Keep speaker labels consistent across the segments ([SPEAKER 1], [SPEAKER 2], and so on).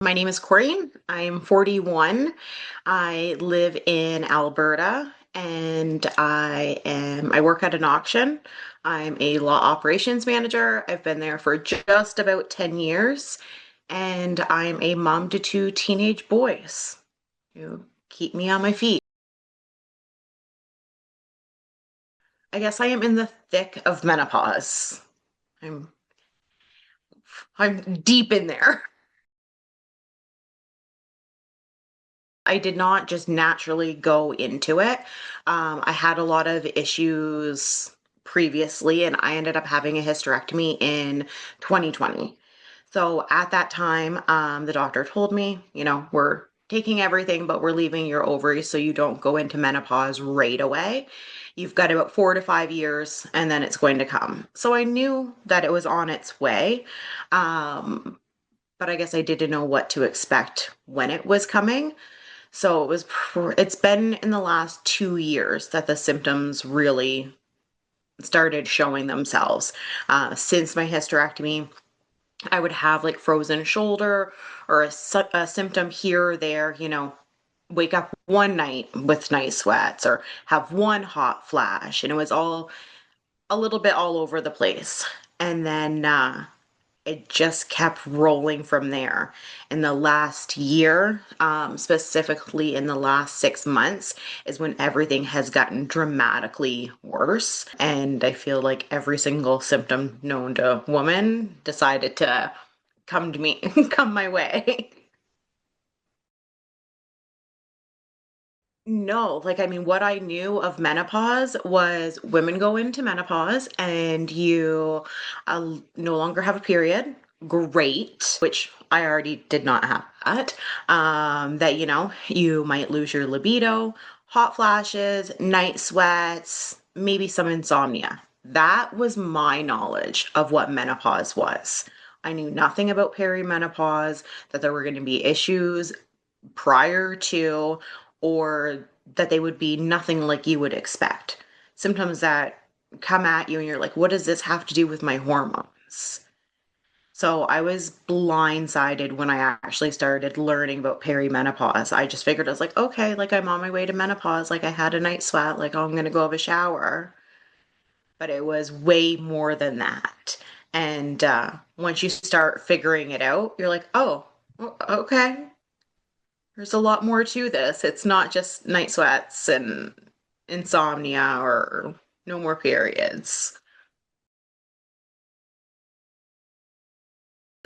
[SPEAKER 1] My name is Corine. I'm 41. I live in Alberta and I work at an auction. I'm a law operations manager. I've been there for just about 10 years and I'm a mom to two teenage boys who keep me on my feet. I guess I am in the thick of menopause. I'm I'm deep in there. I did not just naturally go into it. I had a lot of issues previously, and I ended up having a hysterectomy in 2020. So at that time, the doctor told me, we're taking everything, but we're leaving your ovaries so you don't go into menopause right away. You've got about 4 to 5 years, and then it's going to come. So I knew that it was on its way. Um, but I guess I didn't know what to expect when it was coming. So it's been in the last 2 years that the symptoms really started showing themselves. Since my hysterectomy, I would have like frozen shoulder or a symptom here or there, wake up one night with night sweats or have one hot flash. And it was all a little bit all over the place. And then it just kept rolling from there. In the last year, specifically in the last 6 months, is when everything has gotten dramatically worse. And I feel like every single symptom known to woman decided to come to me, come my way. No, like, I mean, what I knew of menopause was women go into menopause and you no longer have a period. Great, which I already did not have that. That, you might lose your libido, hot flashes, night sweats, maybe some insomnia. That was my knowledge of what menopause was. I knew nothing about perimenopause, that there were going to be issues prior to, or that they would be nothing like you would expect. Symptoms that come at you and you're like, what does this have to do with my hormones? So I was blindsided when I actually started learning about perimenopause. I just figured I was like, okay, like I'm on my way to menopause, like I had a night sweat, like oh, I'm gonna go have a shower. But it was way more than that. And once you start figuring it out, you're like, oh, okay, there's a lot more to this. It's not just night sweats and insomnia or no more periods.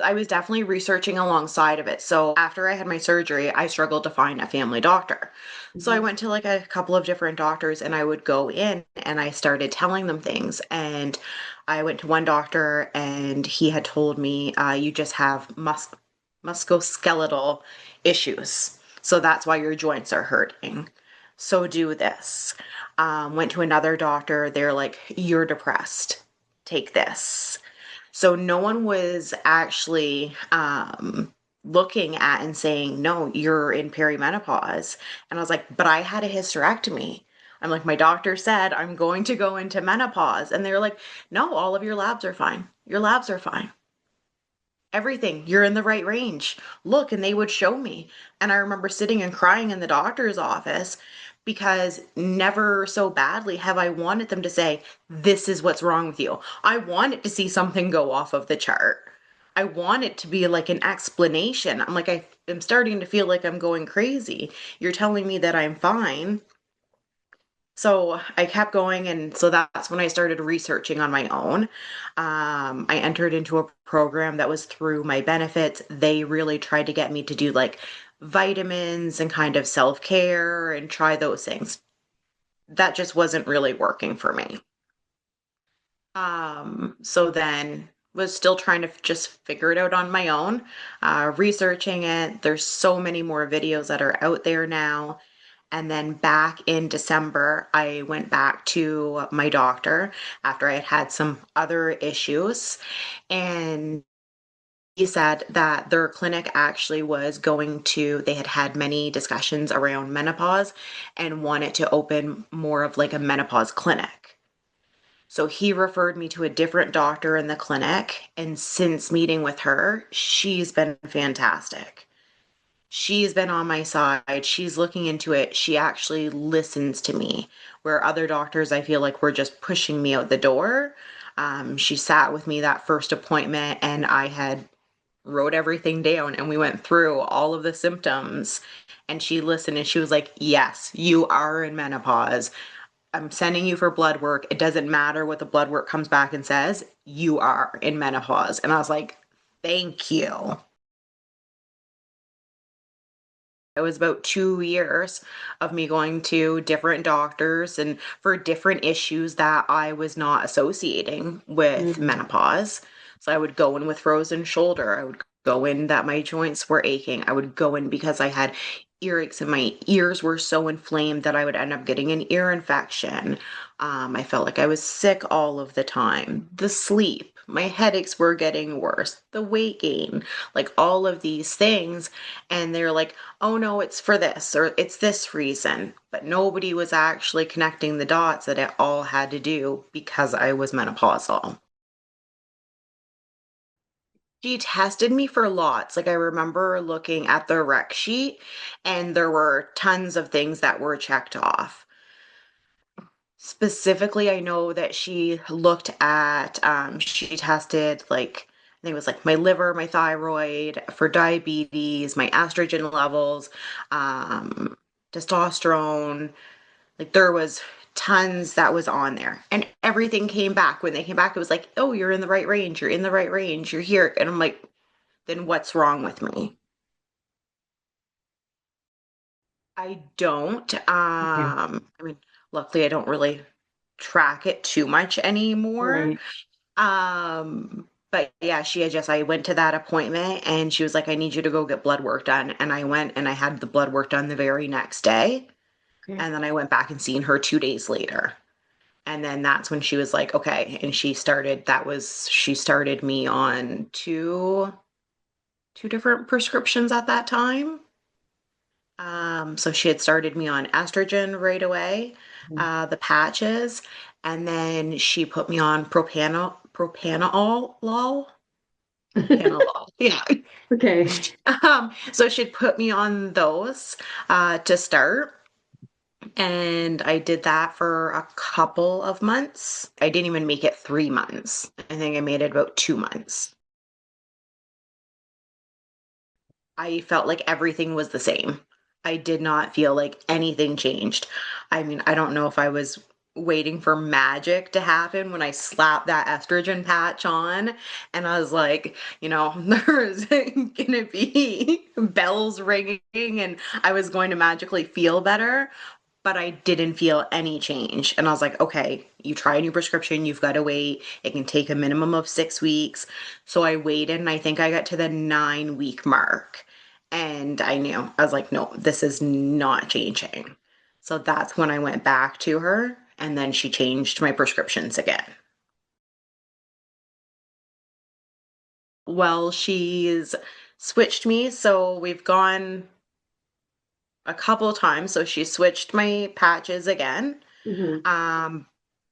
[SPEAKER 1] I was definitely researching alongside of it. So after I had my surgery, I struggled to find a family doctor. So I went to like a couple of different doctors and I would go in and I started telling them things. And I went to one doctor and he had told me, you just have musculoskeletal issues. So that's why your joints are hurting. So do this. Went to another doctor. They're like, you're depressed. Take this. So no one was actually looking at and saying, no, you're in perimenopause. And I was like, but I had a hysterectomy. I'm like, my doctor said I'm going to go into menopause. And they're like, no, all of your labs are fine. Your labs are fine. Everything, you're in the right range. Look, and they would show me. And I remember sitting and crying in the doctor's office because never so badly have I wanted them to say, this is what's wrong with you. I wanted to see something go off of the chart. I want it to be like an explanation. I'm like, I am starting to feel like I'm going crazy. You're telling me that I'm fine. So I kept going, and so that's when I started researching on my own. I entered into a program that was through my benefits. They really tried to get me to do like vitamins and kind of self-care and try those things. That just wasn't really working for me. So then was still trying to just figure it out on my own, researching it. There's so many more videos that are out there now. And then back in December, I went back to my doctor after I had had some other issues. And he said that their clinic actually was they had had many discussions around menopause and wanted to open more of like a menopause clinic. So he referred me to a different doctor in the clinic. And since meeting with her, she's been fantastic. she's been on my side. She's looking into it. She actually listens to me, where other doctors, I feel like, were just pushing me out the door. She sat with me that first appointment, and I had wrote everything down, and we went through all of the symptoms. And she listened and she was like, yes, you are in menopause. I'm sending you for blood work. It doesn't matter what the blood work comes back and says, you are in menopause. And I was like, thank you. It was about 2 years of me going to different doctors and for different issues that I was not associating with
[SPEAKER 2] Mm.
[SPEAKER 1] menopause. So I would go in with frozen shoulder. I would go in that my joints were aching. I would go in because I had earaches and my ears were so inflamed that I would end up getting an ear infection. I felt like I was sick all of the time. The sleep, my headaches were getting worse. The weight gain, like all of these things. And they're like, oh no, it's for this or it's this reason. But nobody was actually connecting the dots that it all had to do because I was menopausal. She tested me for lots. Like I remember looking at the rec sheet and there were tons of things that were checked off. Specifically, I know that she looked at, she tested like, I think it was like my liver, my thyroid for diabetes, my estrogen levels, um, testosterone. Like there was tons that was on there. And everything came back. When they came back, it was like, oh, you're in the right range. You're in the right range. You're here. And I'm like, then what's wrong with me? I don't.
[SPEAKER 2] Okay.
[SPEAKER 1] I mean, luckily I don't really track it too much anymore.
[SPEAKER 2] Right.
[SPEAKER 1] But yeah, she had just, I went to that appointment and she was like, I need you to go get blood work done. And I went and I had the blood work done the very next day.
[SPEAKER 2] Okay.
[SPEAKER 1] And then I went back and seen her 2 days later. And then that's when she was like, okay. And she started me on two different prescriptions at that time. So she had started me on estrogen right away,
[SPEAKER 2] Mhm.
[SPEAKER 1] the patches, and then she put me on propanolol. Yeah.
[SPEAKER 2] Okay.
[SPEAKER 1] So she'd put me on those to start, and I did that for a couple of months. I didn't even make it 3 months. I think I made it about 2 months. I felt like everything was the same. I did not feel like anything changed. I mean, I don't know if I was waiting for magic to happen when I slapped that estrogen patch on and I was like, there's gonna be bells ringing and I was going to magically feel better, but I didn't feel any change. And I was like, okay, you try a new prescription, you've got to wait. It can take a minimum of 6 weeks. So I waited and I think I got to the 9 week mark. And I knew, I was like, no, this is not changing. So that's when I went back to her and then she changed my prescriptions again. Well, she's switched me. So we've gone a couple of times. So she switched my patches again.
[SPEAKER 2] Hmm.
[SPEAKER 1] Um,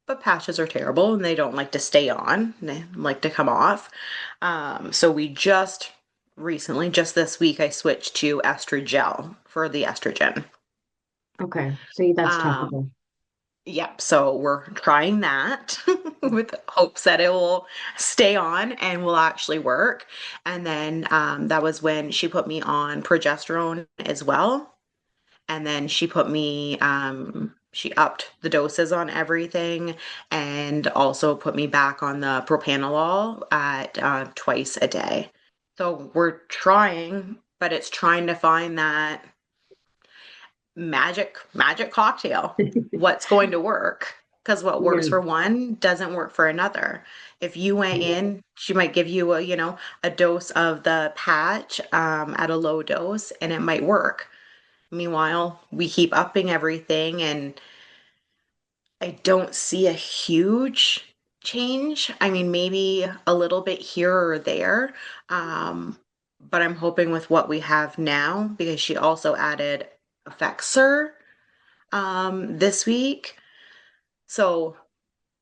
[SPEAKER 1] but patches are terrible and they don't like to stay on. They like to come off. So we just recently, just this week, I switched to estrogel for the estrogen.
[SPEAKER 2] Okay. See, that's
[SPEAKER 1] Um,
[SPEAKER 2] topical.
[SPEAKER 1] yep. So we're trying that with hopes that it will stay on and will actually work. And then that was when she put me on progesterone as well. And then she upped the doses on everything and also put me back on the propanolol at twice a day. So we're trying, but it's trying to find that magic cocktail. What's going to work? Because what works
[SPEAKER 2] Yeah.
[SPEAKER 1] for one doesn't work for another. If you went in, she might give you a dose of the patch at a low dose and it might work. Meanwhile, we keep upping everything and I don't see a huge change. I mean, maybe a little bit here or there. Um, but I'm hoping with what we have now, because she also added Effexor this week. So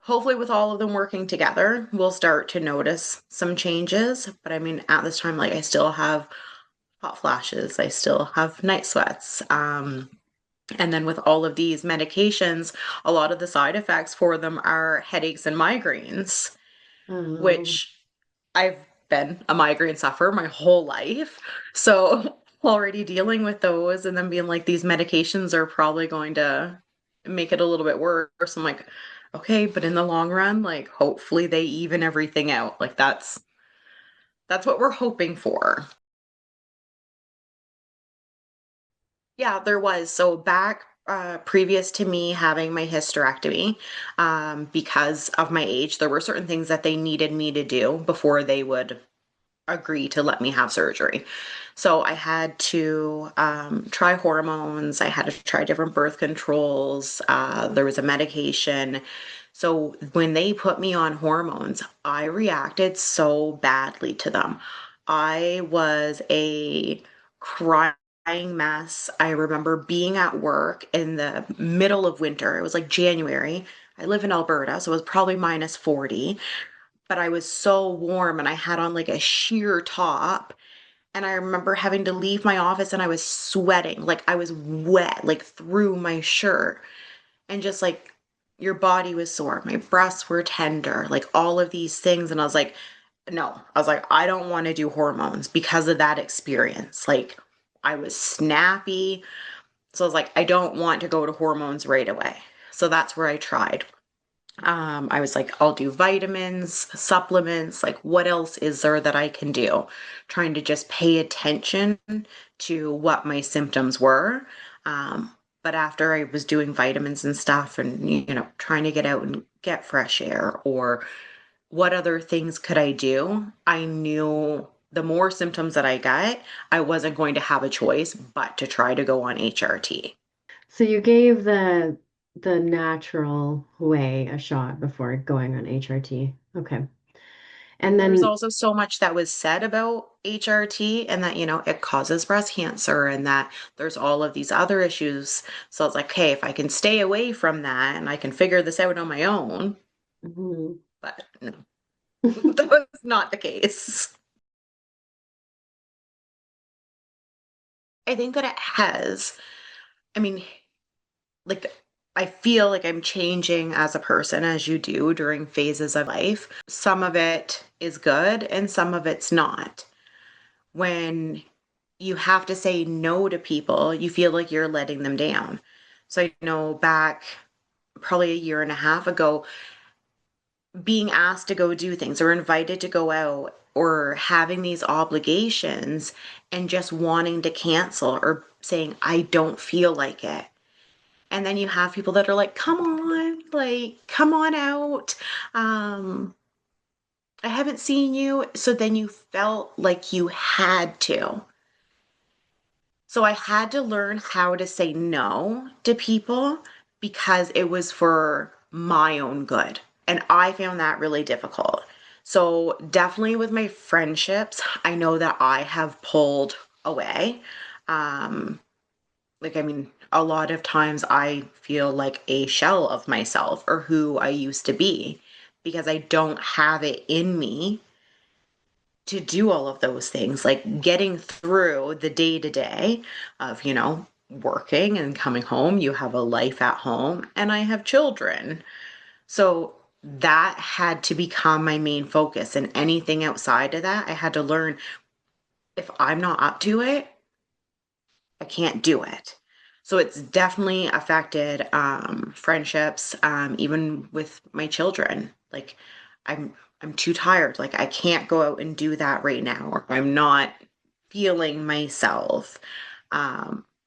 [SPEAKER 1] hopefully with all of them working together, we'll start to notice some changes. But I mean, at this time, like I still have hot flashes. I still have night sweats. And then with all of these medications, a lot of the side effects for them are headaches and migraines,
[SPEAKER 2] Um,
[SPEAKER 1] which I've been a migraine sufferer my whole life. So already dealing with those and then being like, these medications are probably going to make it a little bit worse. I'm like, okay, but in the long run, like hopefully they even everything out. Like that's what we're hoping for. Yeah, there was. So back previous to me having my hysterectomy, because of my age, there were certain things that they needed me to do before they would agree to let me have surgery. So I had to try hormones. I had to try different birth controls. There was a medication. So when they put me on hormones, I reacted so badly to them. I was a crying mess. I remember being at work in the middle of winter. It was like January. I live in Alberta, so it was probably minus 40, but I was so warm and I had on like a sheer top. And I remember having to leave my office and I was sweating, like I was wet, like through my shirt. And just like your body was sore, my breasts were tender, like all of these things. And I was like, no, I was like, I don't want to do hormones because of that experience. Like I was snappy. So I was like, I don't want to go to hormones right away. So that's where I tried. I was like, I'll do vitamins, supplements, like what else is there that I can do? Trying to just pay attention to what my symptoms were. But after I was doing vitamins and stuff and, trying to get out and get fresh air or what other things could I do, I knew the more symptoms that I got, I wasn't going to have a choice but to try to go on HRT.
[SPEAKER 2] so you gave the natural way a shot before going on HRT. Okay. And
[SPEAKER 1] There was
[SPEAKER 2] then
[SPEAKER 1] also so much that was said about HRT and that, it causes breast cancer and that there's all of these other issues. So it's like, hey, if I can stay away from that and I can figure this out on my own,
[SPEAKER 2] Mhm.
[SPEAKER 1] but no, that was not the case. I think that it has, I mean, like, I feel like I'm changing as a person as you do during phases of life. Some of it is good and some of it's not. When you have to say no to people, you feel like you're letting them down. So I know back probably a year and a half ago, being asked to go do things or invited to go out or having these obligations and just wanting to cancel or saying, I don't feel like it. And then you have people that are like, come on out. Um, I haven't seen you. So then you felt like you had to. So I had to learn how to say no to people because it was for my own good. And I found that really difficult. So definitely with my friendships, I know that I have pulled away. Um, a lot of times I feel like a shell of myself or who I used to be because I don't have it in me to do all of those things, like getting through the day to day of, working and coming home. You have a life at home, and I have children. So that had to become my main focus. And anything outside of that, I had to learn if I'm not up to it, I can't do it. So it's definitely affected friendships, even with my children. Like I'm too tired. Like I can't go out and do that right now, or I'm not feeling myself.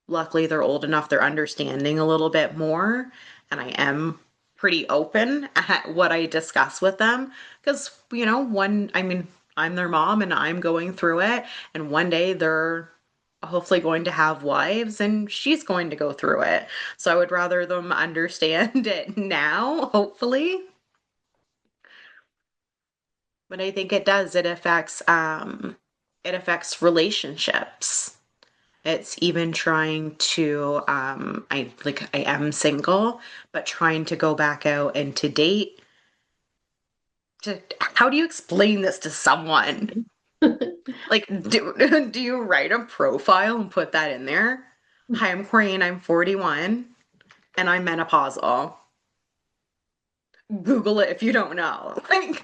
[SPEAKER 1] Luckily, they're old enough; they're understanding a little bit more, and I am pretty open at what I discuss with them because I'm their mom and I'm going through it, and one day they're hopefully going to have wives and she's going to go through it. So I would rather them understand it now, hopefully. But I think it does. It affects relationships. It's even trying to I am single, but trying to go back out and to date. How do you explain this to someone? Like, do you write a profile and put that in there? Hi, I'm Corine, I'm 41, and I'm menopausal. Google it if you don't know. Like,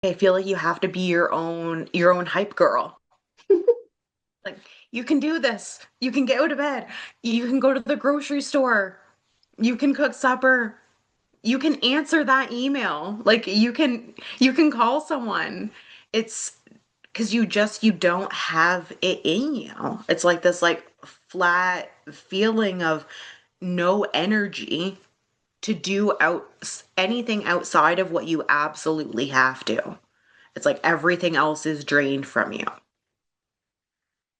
[SPEAKER 1] I feel like you have to be your own hype girl. Like, you can do this. You can get out of bed. You can go to the grocery store. You can cook supper. You can answer that email. Like, you can call someone. It's because you don't have it in you. It's like this like flat feeling of no energy to do anything outside of what you absolutely have to. It's like everything else is drained from you.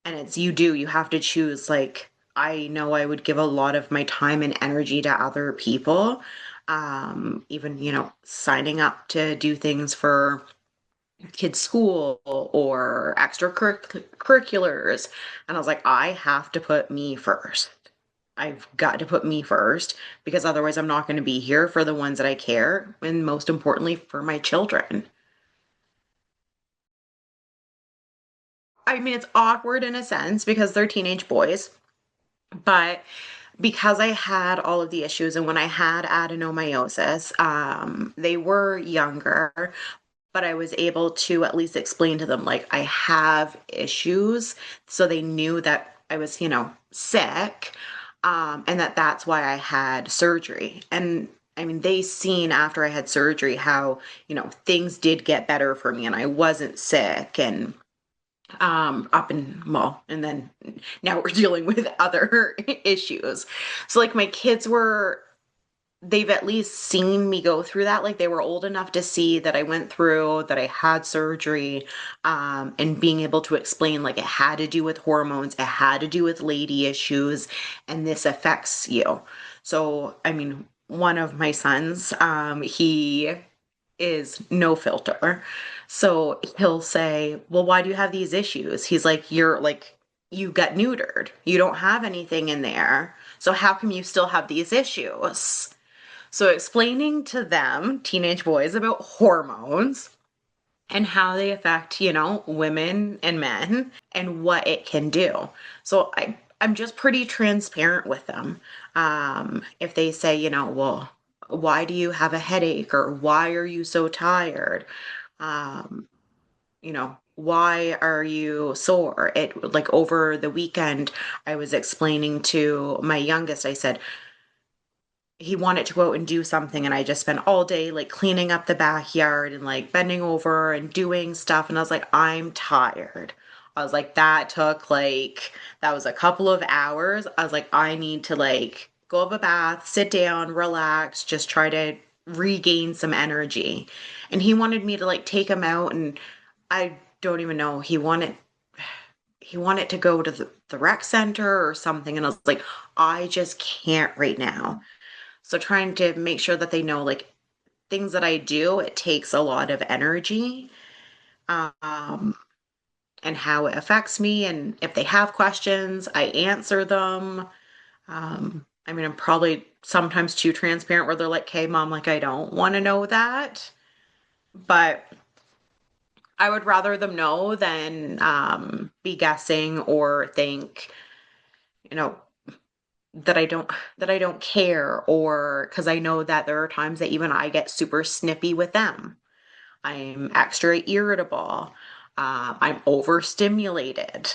[SPEAKER 1] And you have to choose. Like, I know I would give a lot of my time and energy to other people. Even, signing up to do things for kids' school or extracurriculars. And I was like, I have to put me first. I've got to put me first because otherwise I'm not going to be here for the ones that I care, and most importantly for my children. I mean, it's awkward in a sense because they're teenage boys, but because I had all of the issues and when I had adenomyosis, they were younger, but I was able to at least explain to them, like, I have issues. So they knew that I was, sick, and that's why I had surgery. And I mean, they seen after I had surgery how, things did get better for me and I wasn't sick and up and well, and then now we're dealing with other issues. So like my kids they've at least seen me go through that. Like they were old enough to see that I went through, that I had surgery, and being able to explain like it had to do with hormones, it had to do with lady issues, and this affects you. So, I mean, one of my sons, he is no filter. So he'll say, well, why do you have these issues? He's like, you got neutered. You don't have anything in there. So how come you still have these issues? So explaining to them, teenage boys, about hormones and how they affect, women and men and what it can do. So I'm just pretty transparent with them. If they say, well, why do you have a headache or why are you so tired? Um, why are you sore? It like over the weekend, I was explaining to my youngest, I said, he wanted to go out and do something and I just spent all day like cleaning up the backyard and like bending over and doing stuff and I was like, I'm tired. I was like, that was a couple of hours. I was like, I need to like go have a bath, sit down, relax, just try to regain some energy. And he wanted me to like take him out, and I don't even know, he wanted to go to the rec center or something, and I was like, I just can't right now. So trying to make sure that they know like things that I do, it takes a lot of energy, um, and how it affects me. And if they have questions, I answer them. I mean, I'm probably sometimes too transparent where they're like, "Hey, mom, like I don't want to know that," but I would rather them know than be guessing or think, you know, that I don't care, or because I know that there are times that even I get super snippy with them. I'm extra irritable. I'm overstimulated.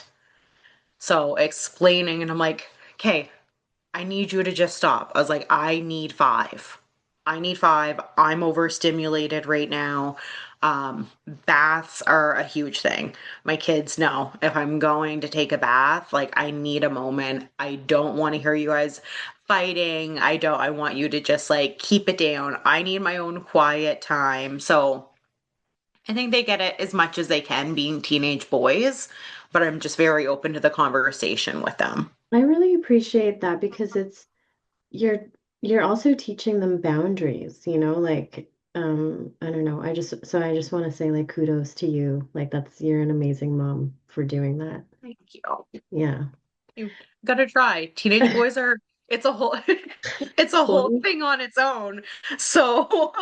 [SPEAKER 1] So explaining, and I'm like, okay, I need you to just stop. I was like, I need five. I need five. I'm overstimulated right now. Baths are a huge thing. My kids know if I'm going to take a bath, like I need a moment. I don't want to hear you guys fighting. I want you to just like keep it down. I need my own quiet time. So I think they get it as much as they can being teenage boys, but I'm just very open to the conversation with them.
[SPEAKER 2] I really appreciate that because you're you're also teaching them boundaries, like I don't know. I just want to say like kudos to you. Like you're an amazing mom for doing that.
[SPEAKER 1] Thank you.
[SPEAKER 2] Yeah.
[SPEAKER 1] You gotta try. Teenage boys are, it's a whole, it's a whole
[SPEAKER 2] Well,
[SPEAKER 1] thing on its own. So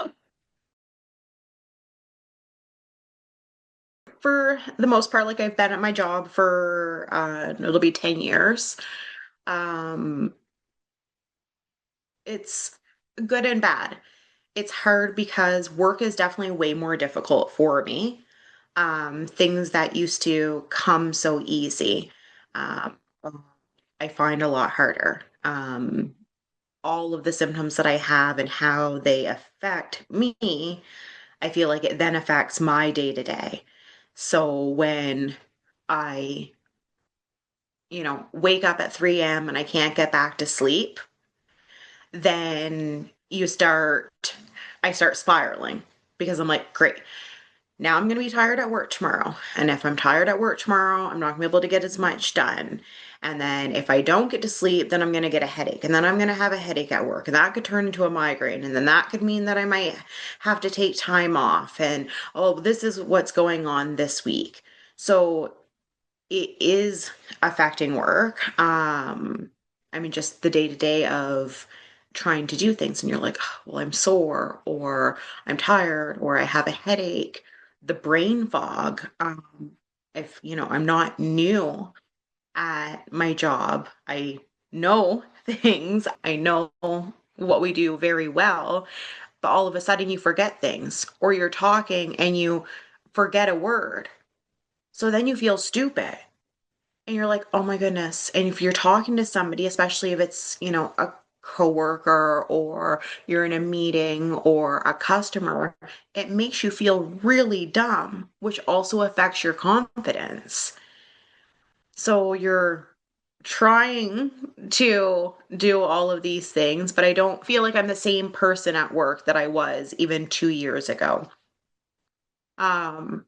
[SPEAKER 1] for the most part, like I've been at my job for it'll be 10 years. Um, it's good and bad. It's hard because work is definitely way more difficult for me. Things that used to come so easy, um, I find a lot harder. All of the symptoms that I have and how they affect me, I feel like it then affects my day to day. So when I, wake up at 3 a.m. and I can't get back to sleep, then I start spiraling because I'm like, great, now I'm going to be tired at work tomorrow. And if I'm tired at work tomorrow, I'm not going to be able to get as much done. And then if I don't get to sleep, then I'm going to get a headache. And then I'm going to have a headache at work. And that could turn into a migraine. And then that could mean that I might have to take time off. And oh, this is what's going on this week. So it is affecting work. I mean, just the day to day of trying to do things, and you're like, "Oh, well, I'm sore, or I'm tired, or I have a headache." The brain fog. If I'm not new at my job, I know things, I know what we do very well, but all of a sudden you forget things, or you're talking and you forget a word. So then you feel stupid. And you're like, oh my goodness. And if you're talking to somebody, especially if it's, a coworker or you're in a meeting or a customer, it makes you feel really dumb, which also affects your confidence. So you're trying to do all of these things, but I don't feel like I'm the same person at work that I was even 2 years ago. Um,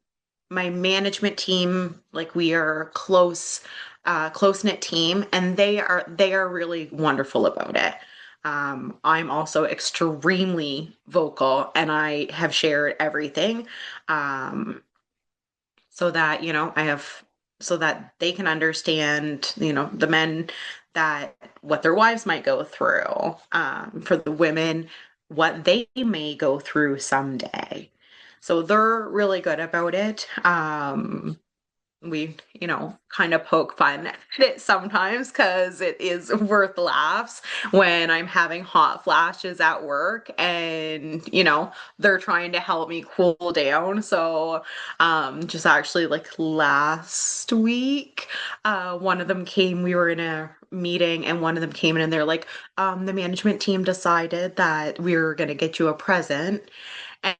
[SPEAKER 1] my management team, like we are close knit team, and they are really wonderful about it. I'm also extremely vocal, and I have shared everything, um, so that so that they can understand, the men, that what their wives might go through, for the women, what they may go through someday. So they're really good about it. We, kind of poke fun at it sometimes because it is worth laughs when I'm having hot flashes at work, and, they're trying to help me cool down. So, just actually like last week, one of them came, we were in a meeting, and one of them came in and they're like, the management team decided that we were going to get you a present.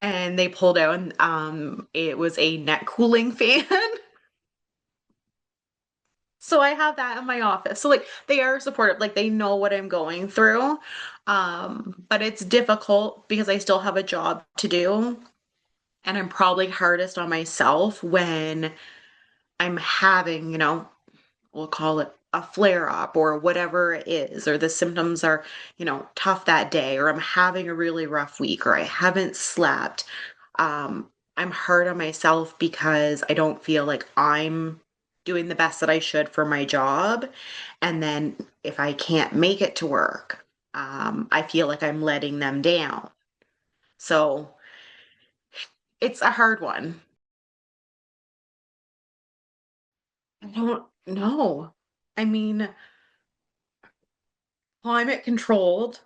[SPEAKER 1] And they pulled out, and it was a neck cooling fan. So I have that in my office. So like they are supportive, like they know what I'm going through. But it's difficult because I still have a job to do, and I'm probably hardest on myself when I'm having, we'll call it a flare up or whatever it is, or the symptoms are, tough that day, or I'm having a really rough week, or I haven't slept. I'm hard on myself because I don't feel like I'm doing the best that I should for my job. And then if I can't make it to work, I feel like I'm letting them down. So it's a hard one. I don't know. I mean, climate controlled.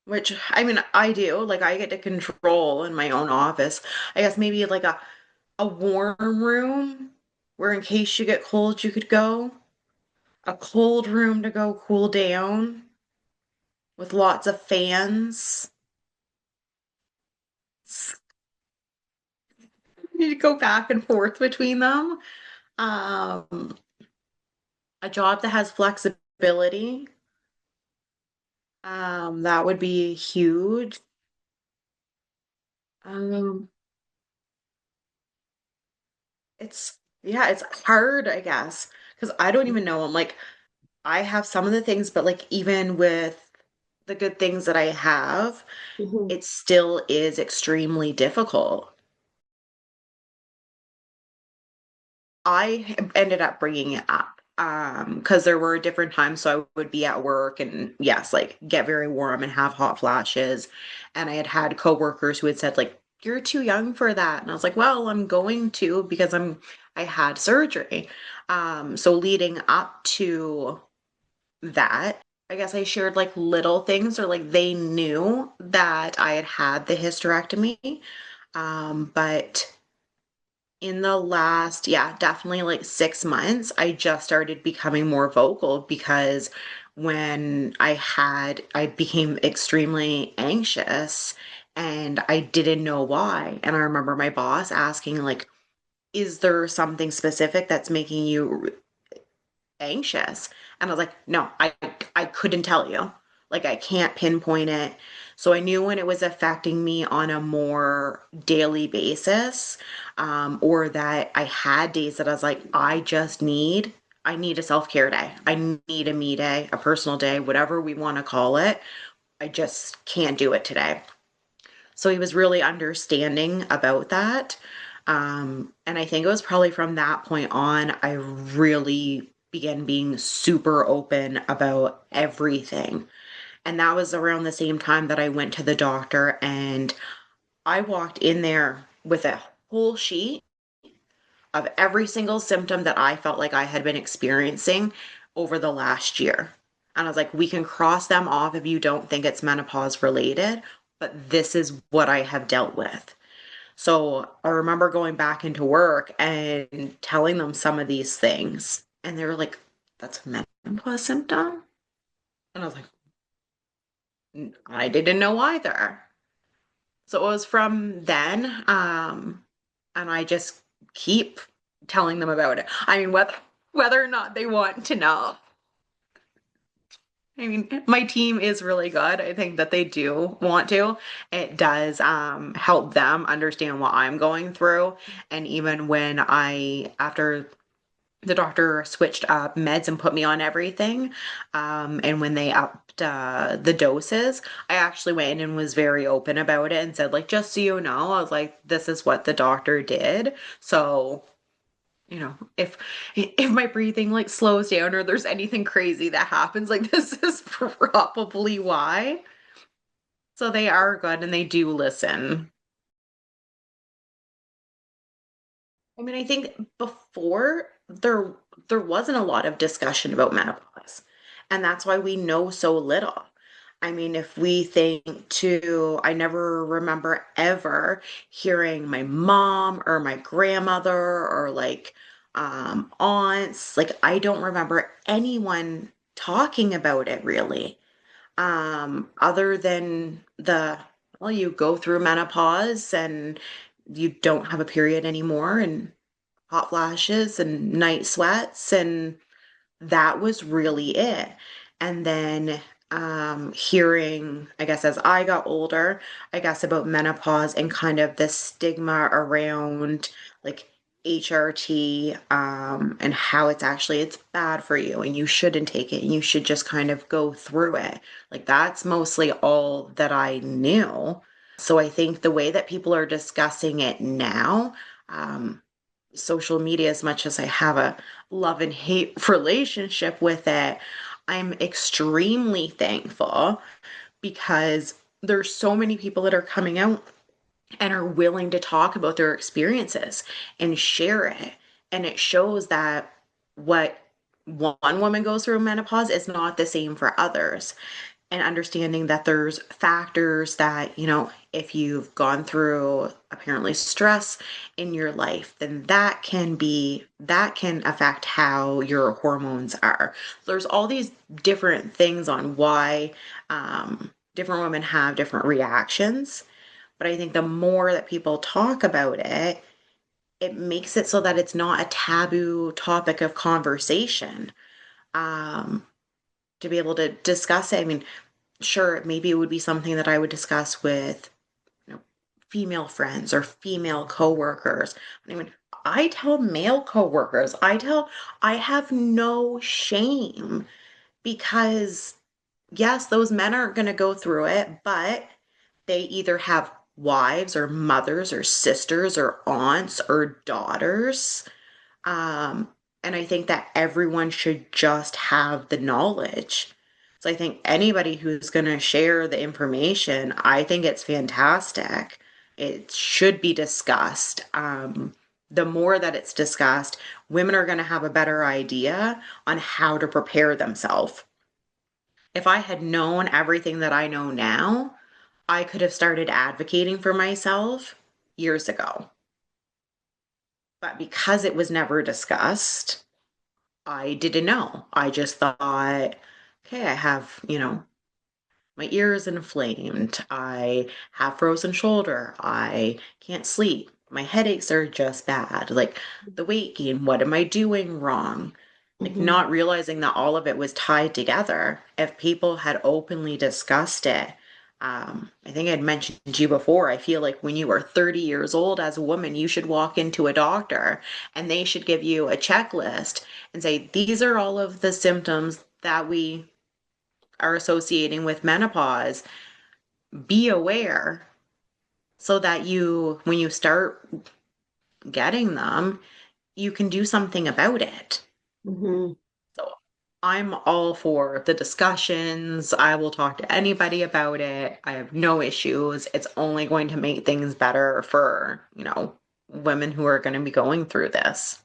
[SPEAKER 1] Which, I mean, I do. Like, I get to control in my own office. I guess maybe like a warm room where in case you get cold, you could go. A cold room to go cool down with lots of fans. You go back and forth between them. Um, a job that has flexibility. That would be huge. Um, yeah, it's hard, I guess, because I don't even know. I'm like, I have some of the things, but like even with the good things that I have,
[SPEAKER 2] Mhm.
[SPEAKER 1] it still is extremely difficult. I ended up bringing it up because there were different times, so I would be at work and yes, like get very warm and have hot flashes. And I had had coworkers who had said like you're too young for that. And I was like, well, I'm going to because I had surgery. So leading up to that, I guess I shared like little things or like they knew that I had had the hysterectomy. But in the last, yeah, definitely like 6 months, I just started becoming more vocal because I became extremely anxious and I didn't know why. And I remember my boss asking, like, is there something specific that's making you anxious? And I was like, no, I couldn't tell you. Like I can't pinpoint it. So I knew when it was affecting me on a more daily basis, or that I had days that I was like, I need a self-care day. I need a me day, a personal day, whatever we want to call it. I just can't do it today. So he was really understanding about that. And I think it was probably from that point on, I really began being super open about everything. And that was around the same time that I went to the doctor and I walked in there with a whole sheet of every single symptom that I felt like I had been experiencing over the last year. And I was like, we can cross them off if you don't think it's menopause related, but this is what I have dealt with. So I remember going back into work and telling them some of these things. And they were like, that's a menopause symptom? And I was like, I didn't know either. So it was from then. And I just keep telling them about it. I mean, whether or not they want to know. I mean, my team is really good. I think that they do want to. It does help them understand what I'm going through. And even when after the doctor switched up meds and put me on everything, and when they upped the doses, I actually went in and was very open about it and said, like, just so you know, I was like, this is what the doctor did. So if my breathing like slows down or there's anything crazy that happens, like this is probably why. So they are good and they do listen. I mean, I think before there wasn't a lot of discussion about menopause, and that's why we know so little. I mean, if we think to, I never remember ever hearing my mom or my grandmother or like aunts, like I don't remember anyone talking about it really. Other than well, you go through menopause and you don't have a period anymore and hot flashes and night sweats, and that was really it. And then hearing, I guess, as I got older, I guess about menopause and kind of the stigma around like HRT, and how it's bad for you and you shouldn't take it and you should just kind of go through it. Like that's mostly all that I knew. So I think the way that people are discussing it now, um, social media, as much as I have a love and hate relationship with it, I'm extremely thankful because there's so many people that are coming out and are willing to talk about their experiences and share it. And it shows that what one woman goes through in menopause is not the same for others, and understanding that there's factors that, if you've gone through apparently stress in your life, then that can affect how your hormones are. There's all these different things on why different women have different reactions. But I think the more that people talk about it, it makes it so that it's not a taboo topic of conversation. Um, to be able to discuss it. I mean, sure, maybe it would be something that I would discuss with, female friends or female coworkers. I mean, I tell male coworkers, I have no shame because yes, those men aren't going to go through it, but they either have wives or mothers or sisters or aunts or daughters. Um, and I think that everyone should just have the knowledge. So I think anybody who's going to share the information, I think it's fantastic. It should be discussed. The more that it's discussed, women are going to have a better idea on how to prepare themselves. If I had known everything that I know now, I could have started advocating for myself years ago. But because it was never discussed, I didn't know. I just thought, okay, I have, my ear is inflamed. I have frozen shoulder. I can't sleep. My headaches are just bad. Like the weight gain, what am I doing wrong? Like
[SPEAKER 2] Hmm.
[SPEAKER 1] not realizing that all of it was tied together. If people had openly discussed it, I think I'd mentioned to you before, I feel like when you are 30 years old as a woman, you should walk into a doctor and they should give you a checklist and say, these are all of the symptoms that we are associating with menopause. Be aware so that when you start getting them, you can do something about it.
[SPEAKER 2] Hmm.
[SPEAKER 1] So I'm all for the discussions. I will talk to anybody about it. I have no issues. It's only going to make things better for, women who are going to be going through this.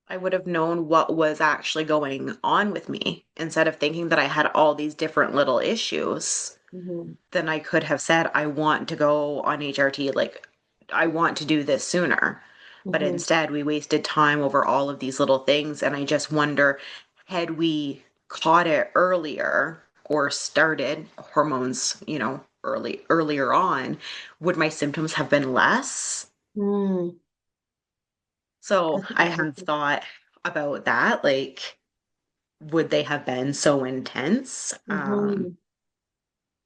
[SPEAKER 1] I would have known what was actually going on with me instead of thinking that I had all these different little issues.
[SPEAKER 2] Hmm.
[SPEAKER 1] Then I could have said, I want to go on HRT, like, I want to do this sooner. But
[SPEAKER 2] Hmm.
[SPEAKER 1] instead, we wasted time over all of these little things. And I just wonder, had we caught it earlier or started hormones, earlier on, would my symptoms have been less?
[SPEAKER 2] Mm.
[SPEAKER 1] So
[SPEAKER 2] That's
[SPEAKER 1] I have
[SPEAKER 2] interesting.
[SPEAKER 1] thought about that. Like, would they have been so intense?
[SPEAKER 2] Hmm.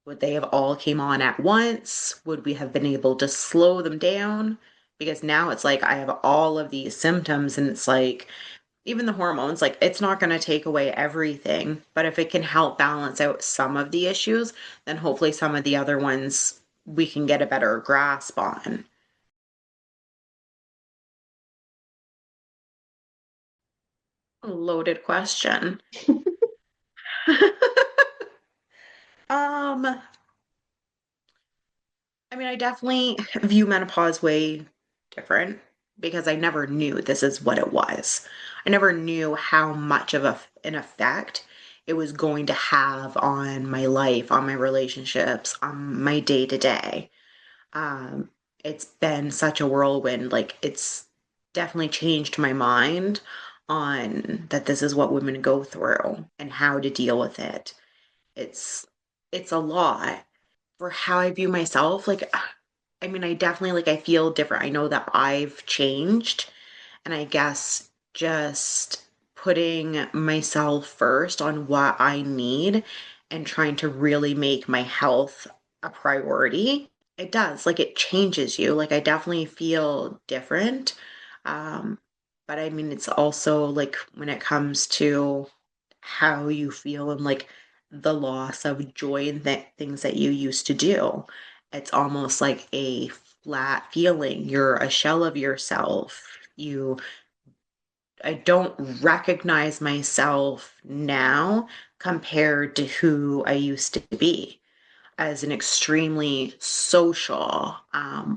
[SPEAKER 1] Would they have all came on at once? Would we have been able to slow them down? Because now it's like I have all of these symptoms, and it's like even the hormones, like it's not going to take away everything, but if it can help balance out some of the issues, then hopefully some of the other ones we can get a better grasp on. Loaded question. um, I mean, I definitely view menopause way different because I never knew this is what it was. I never knew how much of an effect it was going to have on my life, on my relationships, on my day to day. Um, it's been such a whirlwind. Like, it's definitely changed my mind on that this is what women go through and how to deal with it. It's it's a lot for how I view myself. Like, I mean, I definitely like I feel different. I know that I've changed, and I guess just putting myself first on what I need and trying to really make my health a priority. It does. Like it changes you. Like I definitely feel different. Um, but I mean, it's also like when it comes to how you feel and like the loss of joy in things that you used to do. It's almost like a flat feeling. You're a shell of yourself. I don't recognize myself now compared to who I used to be as an extremely social,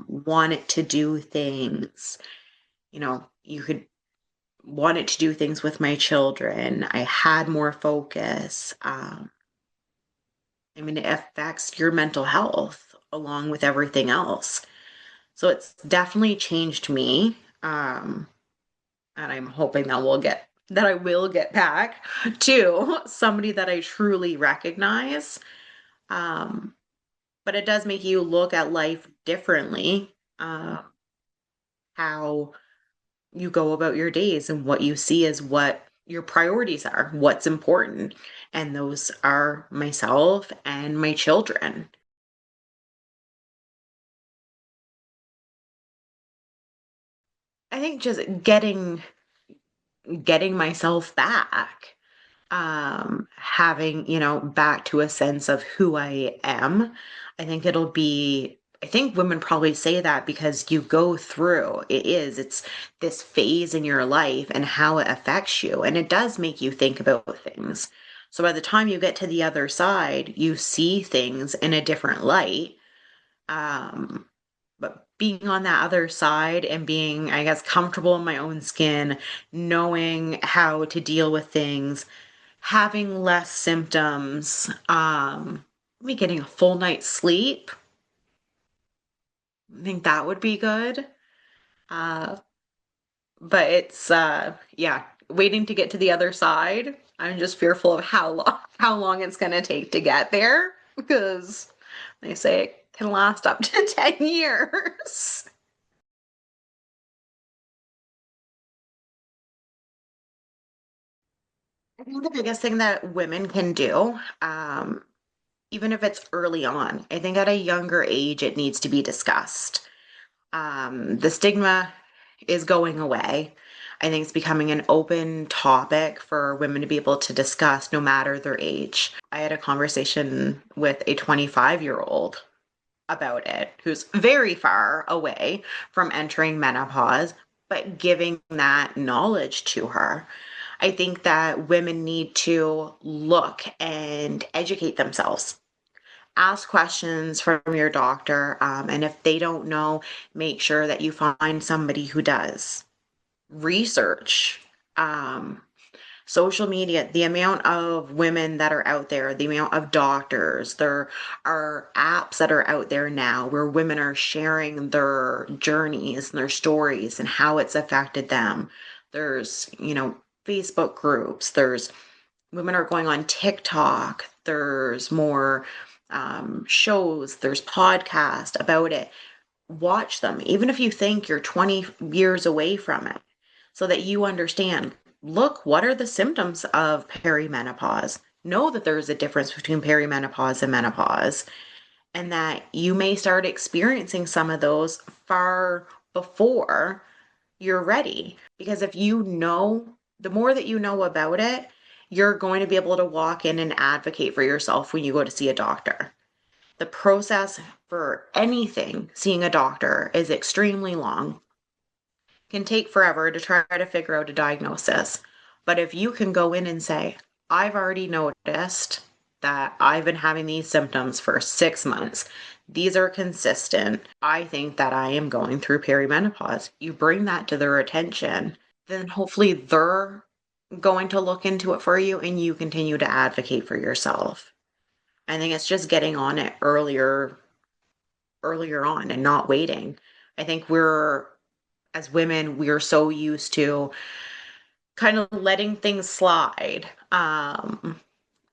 [SPEAKER 1] wanted to do things. You could wanted to do things with my children. I had more focus. I mean, it affects your mental health along with everything else. So it's definitely changed me. And I'm hoping that I will get back to somebody that I truly recognize. Um, but it does make you look at life differently, how you go about your days and what you see as what your priorities are, what's important. And those are myself and my children. I think just getting myself back, having, back to a sense of who I am. I think women probably say that because you go through it's this phase in your life and how it affects you. And it does make you think about things. So by the time you get to the other side, you see things in a different light. Um, but being on that other side and being, I guess, comfortable in my own skin, knowing how to deal with things, having less symptoms, me getting a full night's sleep, I think that would be good. Uh, but it's yeah, waiting to get to the other side. I'm just fearful of how long it's gonna take to get there because they say it can last up to 10 years. I think the biggest thing that women can do, even if it's early on, I think at a younger age it needs to be discussed. The stigma is going away. I think it's becoming an open topic for women to be able to discuss no matter their age. I had a conversation with a 25-year-old about it who's very far away from entering menopause, but giving that knowledge to her. I think that women need to look and educate themselves. Ask questions from your doctor, and if they don't know, make sure that you find somebody who does. Research. Um, Social media, the amount of women that are out there, the amount of doctors, there are apps that are out there now where women are sharing their journeys and their stories and how it's affected them. There's, Facebook groups, there's women are going on TikTok, there's more shows, there's podcasts about it. Watch them, even if you think you're 20 years away from it, so that you understand, look, what are the symptoms of perimenopause? Know that there's a difference between perimenopause and menopause, and that you may start experiencing some of those far before you're ready. Because if you know, the more that you know about it, you're going to be able to walk in and advocate for yourself when you go to see a doctor. The process for anything, seeing a doctor, is extremely long, can take forever to try to figure out a diagnosis. But if you can go in and say, I've already noticed that I've been having these symptoms for 6 months, these are consistent, I think that I am going through perimenopause. You bring that to their attention, then hopefully they're going to look into it for you and you continue to advocate for yourself. I think it's just getting on it earlier on and not waiting. I think as women, we're so used to kind of letting things slide,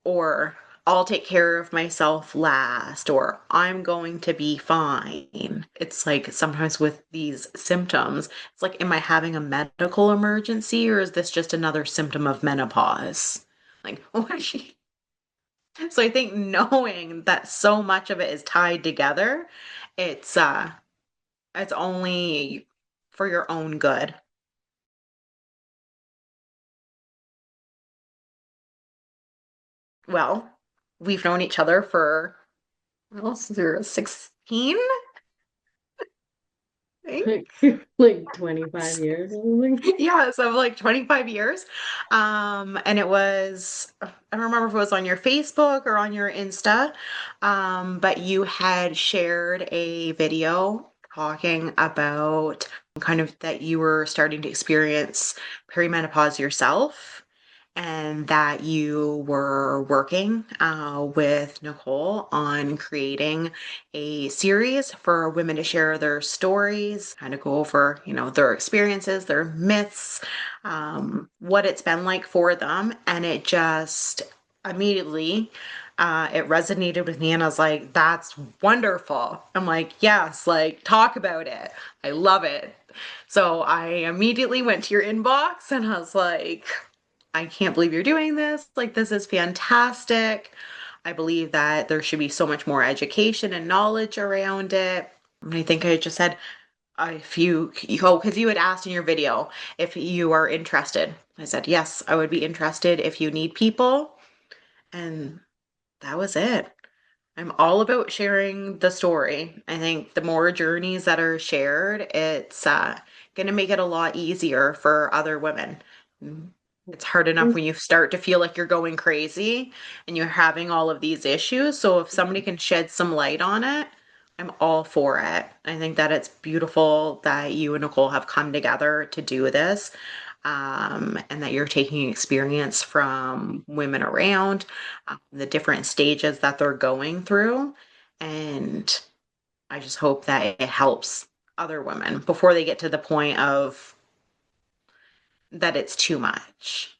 [SPEAKER 1] or I'll take care of myself last, or I'm going to be fine. It's like sometimes with these symptoms, it's like, am I having a medical emergency or is this just another symptom of menopause? Like, what is she? So I think knowing that so much of it is tied together, it's uh it's only for your own good. Well, we've known each other for, well, since we were 16, I think.
[SPEAKER 2] Like like 25 years or something.
[SPEAKER 1] Yeah, so like 25 years. And it was, I don't remember if it was on your Facebook or on your Insta, but you had shared a video talking about kind of that you were starting to experience perimenopause yourself and that you were working with Nicole on creating a series for women to share their stories, kind of go over, their experiences, their myths, what it's been like for them. And it just immediately, it resonated with me. And I was like, that's wonderful. I'm like, yes, like talk about it. I love it. So I immediately went to your inbox and I was like, I can't believe you're doing this. Like, this is fantastic. I believe that there should be so much more education and knowledge around it. And I think I just said, if because you had asked in your video if you are interested. I said, yes, I would be interested if you need people. And that was it. I'm all about sharing the story. I think the more journeys that are shared, it's going to make it a lot easier for other women. It's hard enough
[SPEAKER 2] And
[SPEAKER 1] when you start to feel like you're going crazy and you're having all of these issues. So if somebody can shed some light on it, I'm all for it. I think that it's beautiful that you and Nicole have come together to do this, and that you're taking experience from women around, the different stages that they're going through. And I just hope that it helps other women before they get to the point of that it's too much.